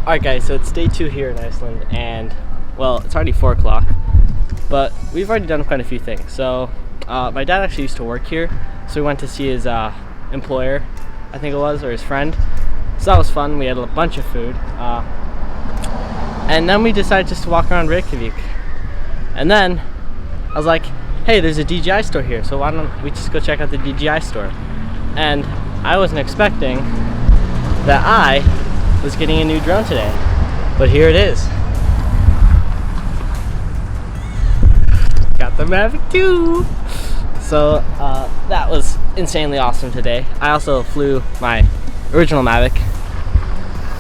Alright guys, so it's day 2 here in Iceland, and well, it's already 4 o'clock, but we've already done quite a few things. So my dad actually used to work here, so we went to see his employer, I think it was, or his friend. So that was fun. We had a bunch of food, and then we decided just to walk around Reykjavik. And then I was like, hey, there's a DJI store here, so why don't we just go check out the DJI store? And I wasn't expecting that I was getting a new drone today, but here it is. Got the Mavic 2. So that was insanely awesome today. I also flew my original Mavic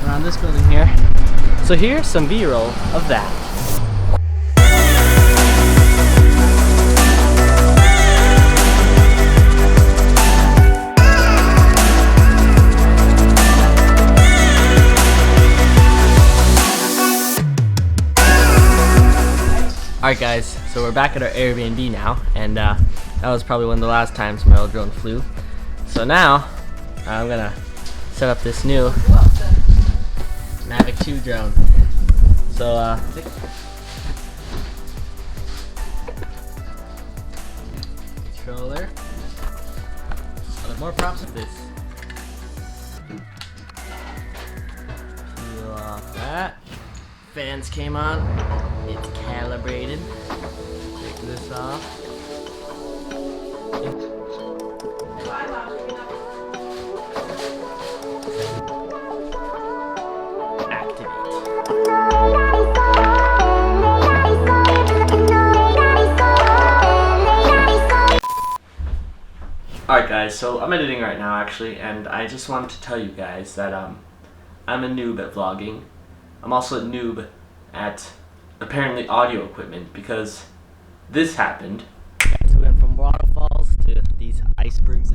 around this building here. So here's some B-roll of that. Alright guys, so we're back at our Airbnb now, and that was probably one of the last times my old drone flew. So now, I'm gonna set up this new Mavic 2 drone. So, controller. Oh, there's more props with this. Peel off that. Fans came on. It's calibrated. Take this off. Activate. Alright guys, so I'm editing right now actually, and I just wanted to tell you guys that I'm a noob at vlogging. I'm also a noob at apparently audio equipment, because this happened. Guys, we went from waterfalls to these icebergs.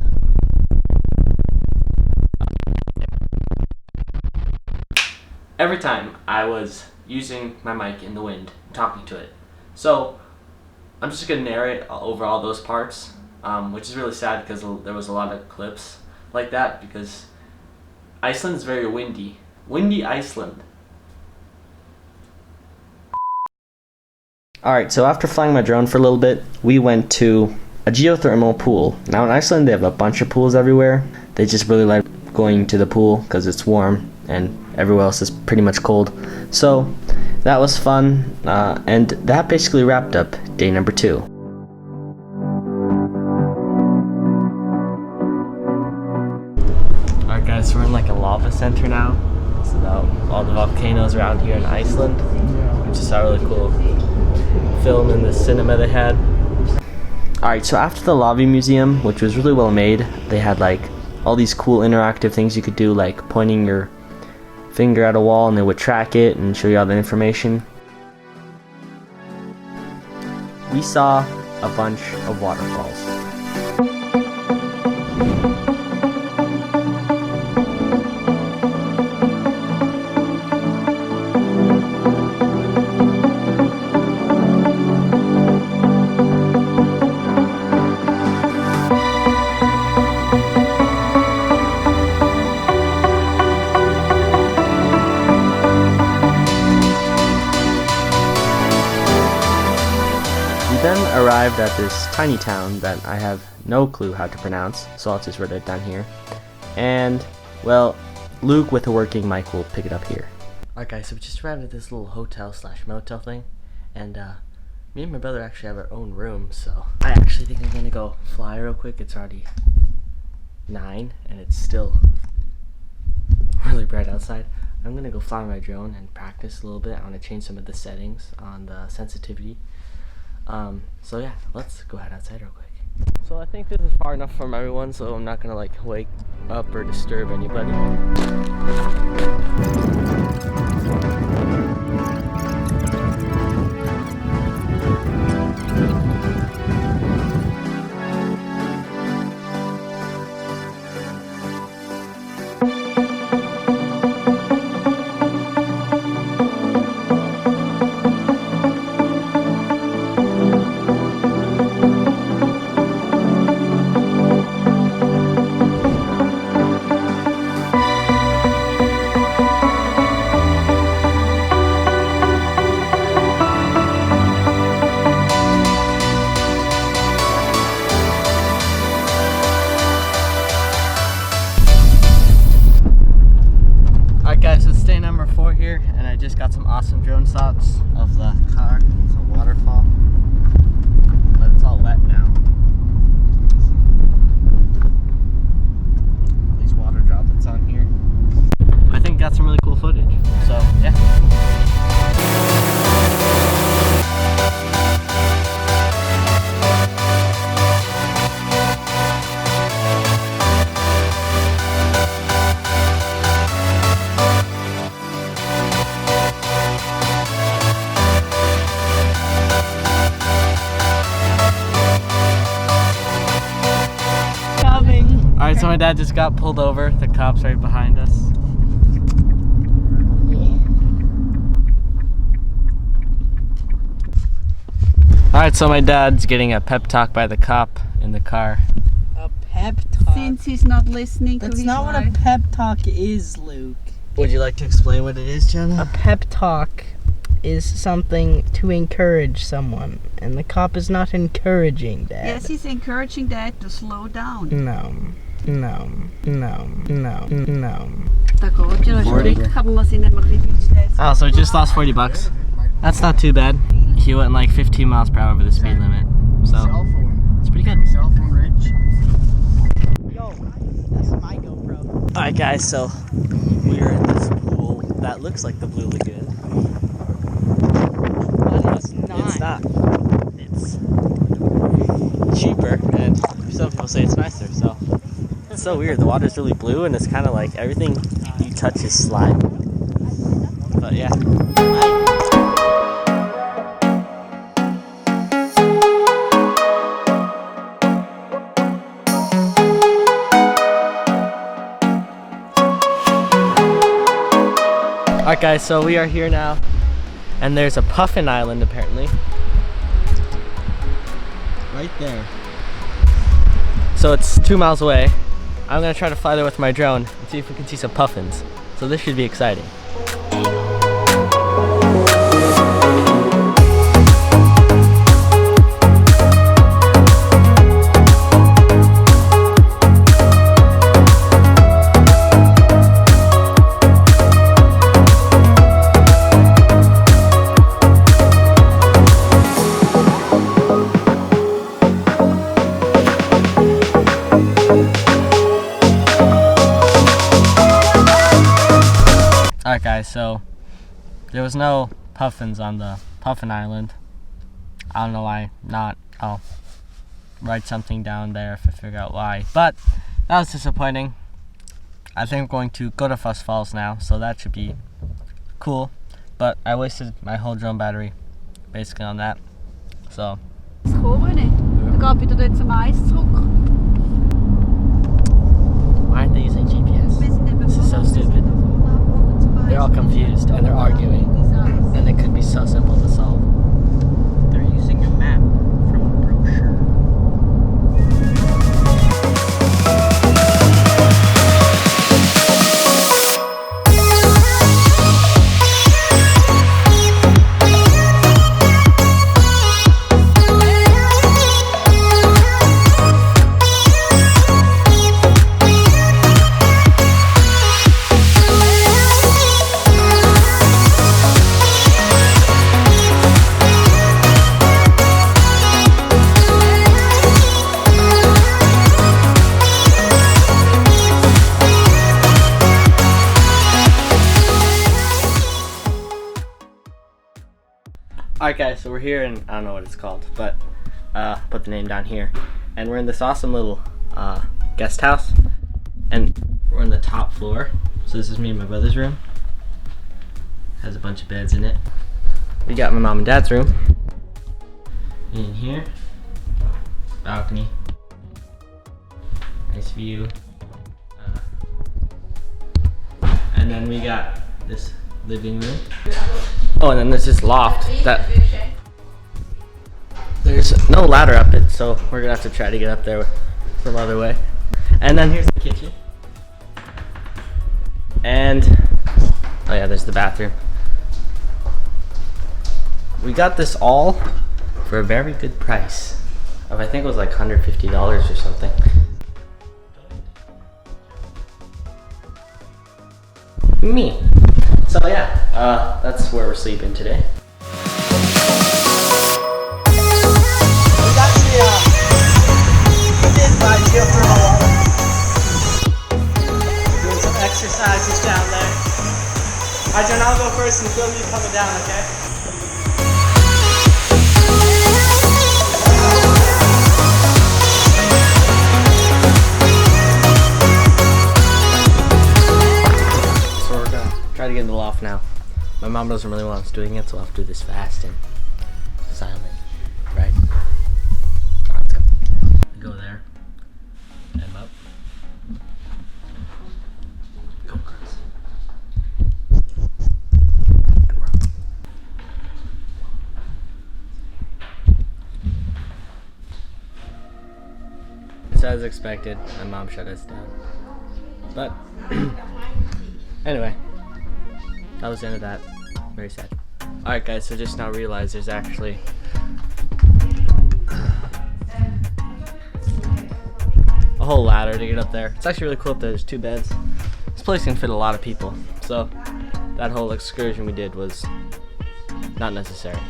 Every time I was using my mic in the wind, talking to it. So I'm just gonna narrate over all those parts, which is really sad because there was a lot of clips like that, because Iceland is very windy. Windy Iceland. Alright, so after flying my drone for a little bit, we went to a geothermal pool. Now in Iceland they have a bunch of pools everywhere. They just really like going to the pool because it's warm and everywhere else is pretty much cold. So that was fun, and that basically wrapped up day number 2. Alright guys, so we're in like a lava center now. It's about all the volcanoes around here in Iceland. We just saw a really cool film in the cinema they had. Alright, so after the Lava Museum, which was really well made, they had like all these cool interactive things you could do, like pointing your finger at a wall and they would track it and show you all the information. We saw a bunch of waterfalls. Then arrived at this tiny town that I have no clue how to pronounce, so I'll just write it down here. And, well, Luke with a working mic will pick it up here. Alright guys, so we just arrived at this little hotel slash motel thing, and me and my brother actually have our own room, so I actually think I'm gonna go fly real quick. It's already 9 and it's still really bright outside. I'm gonna go fly my drone and practice a little bit. I want to change some of the settings on the sensitivity. So yeah, let's go head outside real quick. So I think this is far enough from everyone, so I'm not gonna like wake up or disturb anybody. got some awesome drone shots of the car. It's a waterfall, but it's all wet now. All these water droplets on here. I think got some really cool footage. So yeah. Alright, so my dad just got pulled over. The cop's right behind us. Alright, so my dad's getting a pep talk by the cop in the car. A pep talk? Since he's not listening to That's his not what a pep talk is, Luke. Would you like to explain what it is, Jenna? A pep talk is something to encourage someone, and the cop is not encouraging that. Yes, he's encouraging Dad to slow down. No. Da går ju då. Kan man se när man blir Oh, so just lost 40 bucks. That's not too bad. He went like 15 miles per hour over the speed limit. So it's pretty good. Cell phone rich. Yo, that's my GoPro. Alright guys, so we're in this pool that looks like the Blue Lagoon. But it's not. It's not. It's cheaper, and some people say it's nicer, so it's so weird. The water's really blue and it's kind of like everything you touch is slime. But yeah. Alright guys, so we are here now, and there's a puffin island apparently. Right there. So it's 2 miles away. I'm gonna try to fly there with my drone and see if we can see some puffins. So this should be exciting. Alright guys, so there was no puffins on the Puffin Island. I don't know why not. I'll write something down there if I figure out why. But that was disappointing. I think I'm going to go to Fuss Falls now, so that should be cool. But I wasted my whole drone battery basically on that. So Kommen nicht. Da geht wieder dort zum Eis zurück. why aren't they using GPS? This is so stupid. They're all confused and they're arguing, and it could be so simple to solve. They're using a map from a brochure. Alright guys, so we're here and I don't know what it's called, but put the name down here. And we're in this awesome little guest house, and we're on the top floor. So this is me and my brother's room. Has a bunch of beds in it. We got my mom and dad's room. In here, balcony, nice view. And then we got this living room. Oh, and then there's this loft that there's no ladder up it, so we're gonna have to try to get up there some other way. And then here's the kitchen. And oh yeah, there's the bathroom. We got this all for a very good price of, I think it was like $150 or something. Me. So yeah, that's where we're sleeping today. Doing some exercises down there. Alright, John, I'll go first and film you coming down, okay? So we're gonna try to get in the loft now. My mom doesn't really want us doing it, so we'll have to do this fast and silent, right? Alright, let's go. Go there. And up. Go across. And we're up. So as expected, my mom shut us down. But anyway, that was the end of that. Very sad. Alright guys, so just now realized there's actually a whole ladder to get up there. It's actually really cool up there. There's 2 beds. This place can fit a lot of people. So that whole excursion we did was not necessary.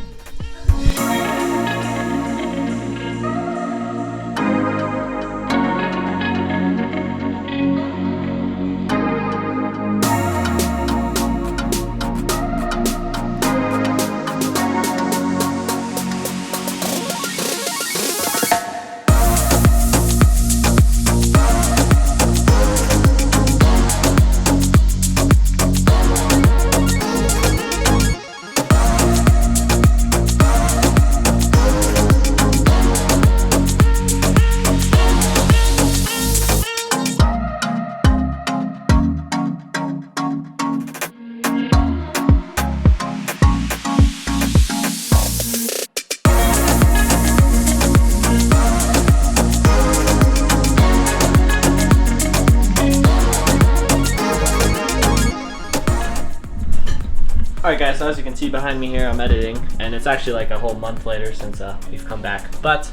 Alright guys, so as you can see behind me here, I'm editing, and it's actually like a whole month later since we've come back, but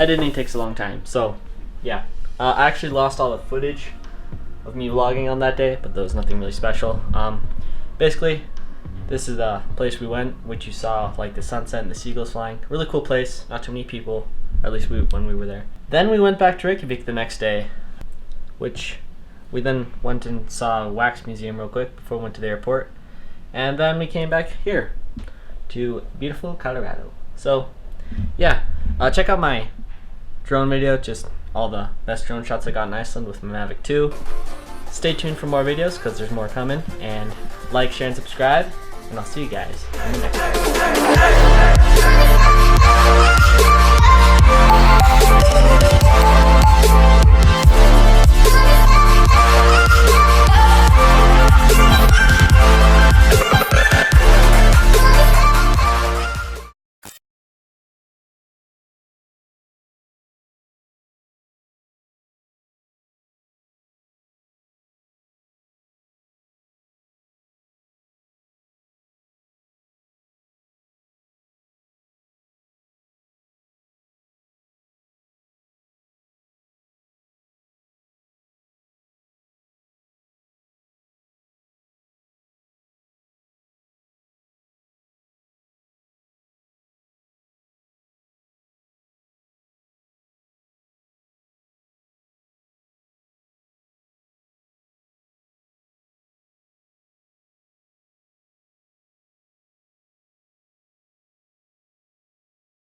editing takes a long time, so yeah. I actually lost all the footage of me vlogging on that day, but there was nothing really special. Basically, this is the place we went, which you saw like the sunset and the seagulls flying. Really cool place, not too many people, or at least when we were there. Then we went back to Reykjavik the next day, which we then went and saw a wax museum real quick before we went to the airport. And then we came back here to beautiful Colorado. So yeah, check out my drone video, just all the best drone shots I got in Iceland with my Mavic 2. Stay tuned for more videos because there's more coming. And like, share, and subscribe. And I'll see you guys in the next video.